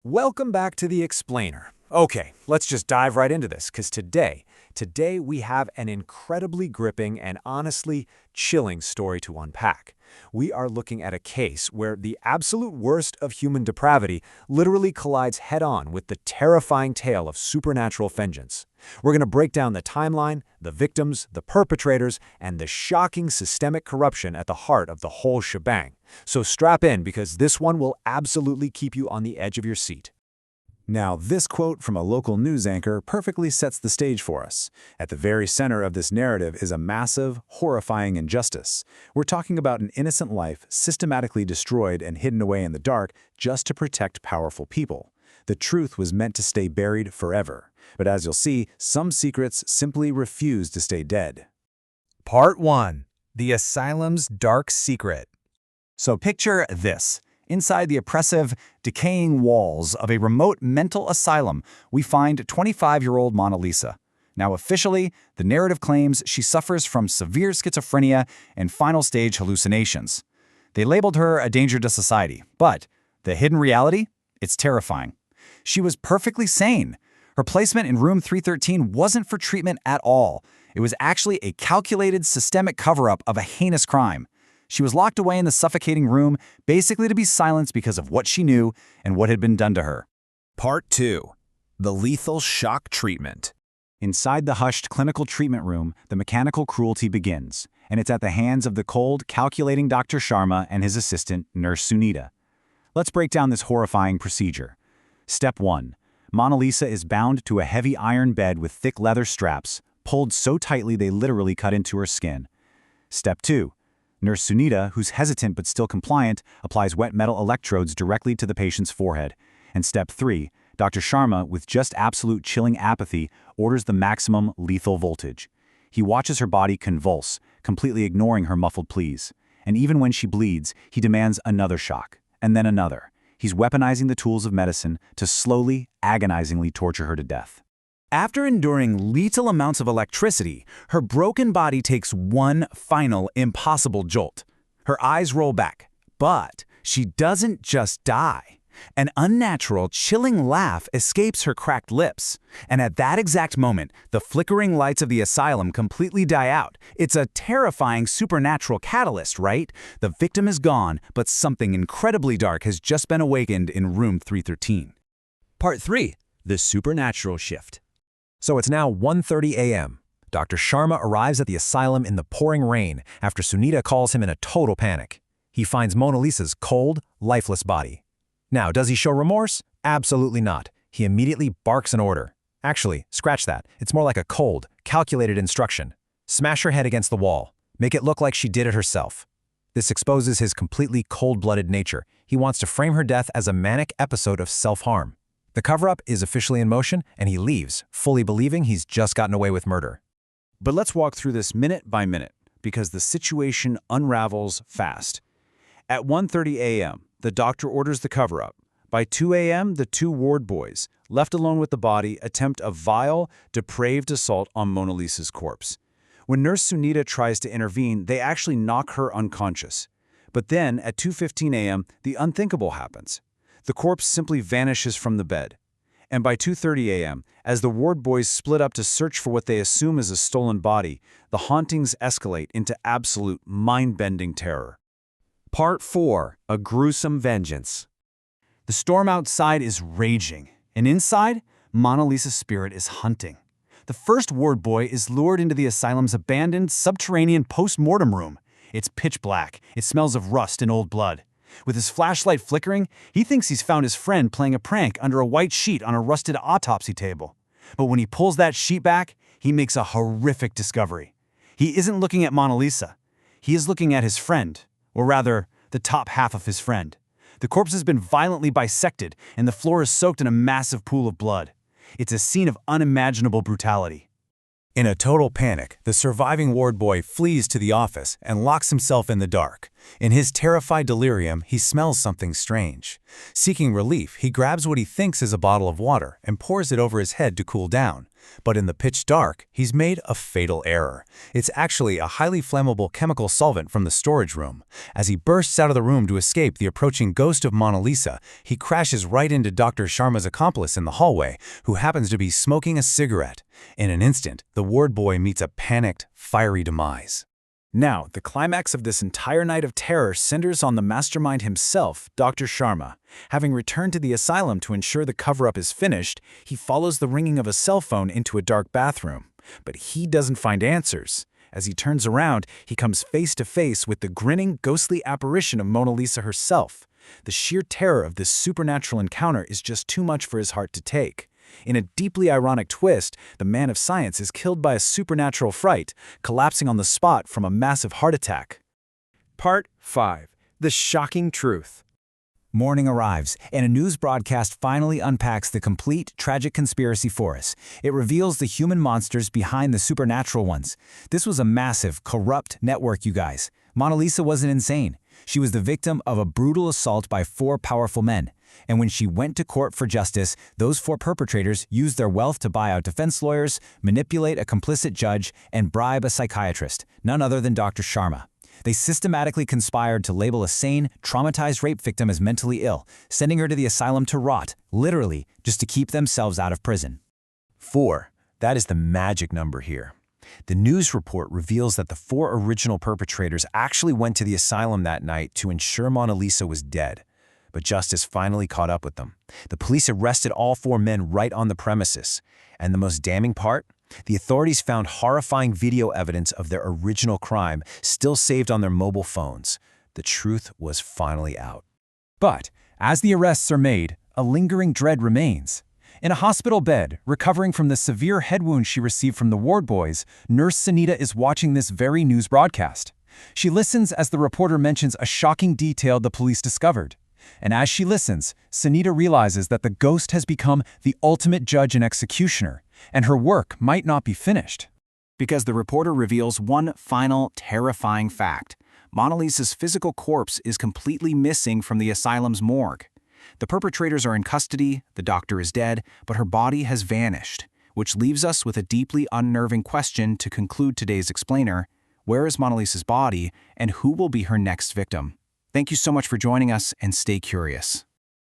Welcome back to The Explainer. Okay, let's just dive right into this, because today we have an incredibly gripping and honestly chilling story to unpack. We are looking at a case where the absolute worst of human depravity literally collides head-on with the terrifying tale of supernatural vengeance. We're going to break down the timeline, the victims, the perpetrators, and the shocking systemic corruption at the heart of the whole shebang. So strap in, because this one will absolutely keep you on the edge of your seat. Now, this quote from a local news anchor perfectly sets the stage for us. At the very center of this narrative is a massive, horrifying injustice. We're talking about an innocent life systematically destroyed and hidden away in the dark just to protect powerful people. The truth was meant to stay buried forever. But as you'll see, some secrets simply refuse to stay dead. Part 1. The Asylum's Dark Secret. So picture this. Inside the oppressive, decaying walls of a remote mental asylum, we find 25-year-old Mona Lisa. Now officially, the narrative claims she suffers from severe schizophrenia and final-stage hallucinations. They labeled her a danger to society, but the hidden reality? It's terrifying. She was perfectly sane. Her placement in room 313 wasn't for treatment at all. It was actually a calculated, systemic cover-up of a heinous crime. She was locked away in the suffocating room, basically to be silenced because of what she knew and what had been done to her. Part 2. The Lethal Shock Treatment. Inside the hushed clinical treatment room, the mechanical cruelty begins, and it's at the hands of the cold, calculating Dr. Sharma and his assistant, Nurse Sunita. Let's break down this horrifying procedure. Step 1. Mona Lisa is bound to a heavy iron bed with thick leather straps, pulled so tightly they literally cut into her skin. Step 2. Nurse Sunita, who's hesitant but still compliant, applies wet metal electrodes directly to the patient's forehead. And Step 3, Dr. Sharma, with just absolute chilling apathy, orders the maximum lethal voltage. He watches her body convulse, completely ignoring her muffled pleas. And even when she bleeds, he demands another shock, and then another. He's weaponizing the tools of medicine to slowly, agonizingly torture her to death. After enduring lethal amounts of electricity, her broken body takes one final impossible jolt. Her eyes roll back, but she doesn't just die. An unnatural, chilling laugh escapes her cracked lips. And at that exact moment, the flickering lights of the asylum completely die out. It's a terrifying supernatural catalyst, right? The victim is gone, but something incredibly dark has just been awakened in room 313. Part 3. The Supernatural Shift. So it's now 1:30 a.m. Dr. Sharma arrives at the asylum in the pouring rain after Sunita calls him in a total panic. He finds Mona Lisa's cold, lifeless body. Now, does he show remorse? Absolutely not. He immediately barks an order. Actually, scratch that. It's more like a cold, calculated instruction. Smash her head against the wall. Make it look like she did it herself. This exposes his completely cold-blooded nature. He wants to frame her death as a manic episode of self-harm. The cover-up is officially in motion, and he leaves, fully believing he's just gotten away with murder. But let's walk through this minute by minute, because the situation unravels fast. At 1:30 a.m., the doctor orders the cover-up. By 2 a.m., the two ward boys, left alone with the body, attempt a vile, depraved assault on Mona Lisa's corpse. When Nurse Sunita tries to intervene, they actually knock her unconscious. But then, at 2:15 a.m., the unthinkable happens. The corpse simply vanishes from the bed. And by 2:30 a.m., as the ward boys split up to search for what they assume is a stolen body, the hauntings escalate into absolute mind-bending terror. Part 4. A Gruesome Vengeance. The storm outside is raging, and inside, Mona Lisa's spirit is hunting. The first ward boy is lured into the asylum's abandoned subterranean post-mortem room. It's pitch black. It smells of rust and old blood. With his flashlight flickering, he thinks he's found his friend playing a prank under a white sheet on a rusted autopsy table. But when he pulls that sheet back, he makes a horrific discovery. He isn't looking at Mona Lisa. He is looking at his friend, or rather, the top half of his friend. The corpse has been violently bisected, and the floor is soaked in a massive pool of blood. It's a scene of unimaginable brutality. In a total panic, the surviving ward boy flees to the office and locks himself in the dark. In his terrified delirium, he smells something strange. Seeking relief, he grabs what he thinks is a bottle of water and pours it over his head to cool down. But in the pitch dark, he's made a fatal error. It's actually a highly flammable chemical solvent from the storage room. As he bursts out of the room to escape the approaching ghost of Mona Lisa, he crashes right into Dr. Sharma's accomplice in the hallway, who happens to be smoking a cigarette. In an instant, the ward boy meets a panicked, fiery demise. Now, the climax of this entire night of terror centers on the mastermind himself, Dr. Sharma. Having returned to the asylum to ensure the cover-up is finished, he follows the ringing of a cell phone into a dark bathroom. But he doesn't find answers. As he turns around, he comes face to face with the grinning, ghostly apparition of Mona Lisa herself. The sheer terror of this supernatural encounter is just too much for his heart to take. In a deeply ironic twist, the man of science is killed by a supernatural fright, collapsing on the spot from a massive heart attack. Part 5. The Shocking Truth. Morning arrives, and a news broadcast finally unpacks the complete, tragic conspiracy for us. It reveals the human monsters behind the supernatural ones. This was a massive, corrupt network, you guys. Mona Lisa wasn't insane. She was the victim of a brutal assault by 4 powerful men. And when she went to court for justice, those 4 perpetrators used their wealth to buy out defense lawyers, manipulate a complicit judge, and bribe a psychiatrist, none other than Dr. Sharma. They systematically conspired to label a sane, traumatized rape victim as mentally ill, sending her to the asylum to rot, literally, just to keep themselves out of prison. 4. That is the magic number here. The news report reveals that the 4 original perpetrators actually went to the asylum that night to ensure Mona Lisa was dead. But justice finally caught up with them. The police arrested all 4 men right on the premises. And the most damning part? The authorities found horrifying video evidence of their original crime still saved on their mobile phones. The truth was finally out. But, as the arrests are made, a lingering dread remains. In a hospital bed, recovering from the severe head wound she received from the ward boys, Nurse Sunita is watching this very news broadcast. She listens as the reporter mentions a shocking detail the police discovered. And as she listens, Sunita realizes that the ghost has become the ultimate judge and executioner, and her work might not be finished. Because the reporter reveals one final, terrifying fact. Mona Lisa's physical corpse is completely missing from the asylum's morgue. The perpetrators are in custody, the doctor is dead, but her body has vanished, which leaves us with a deeply unnerving question to conclude today's explainer. Where is Mona Lisa's body, and who will be her next victim? Thank you so much for joining us, and stay curious.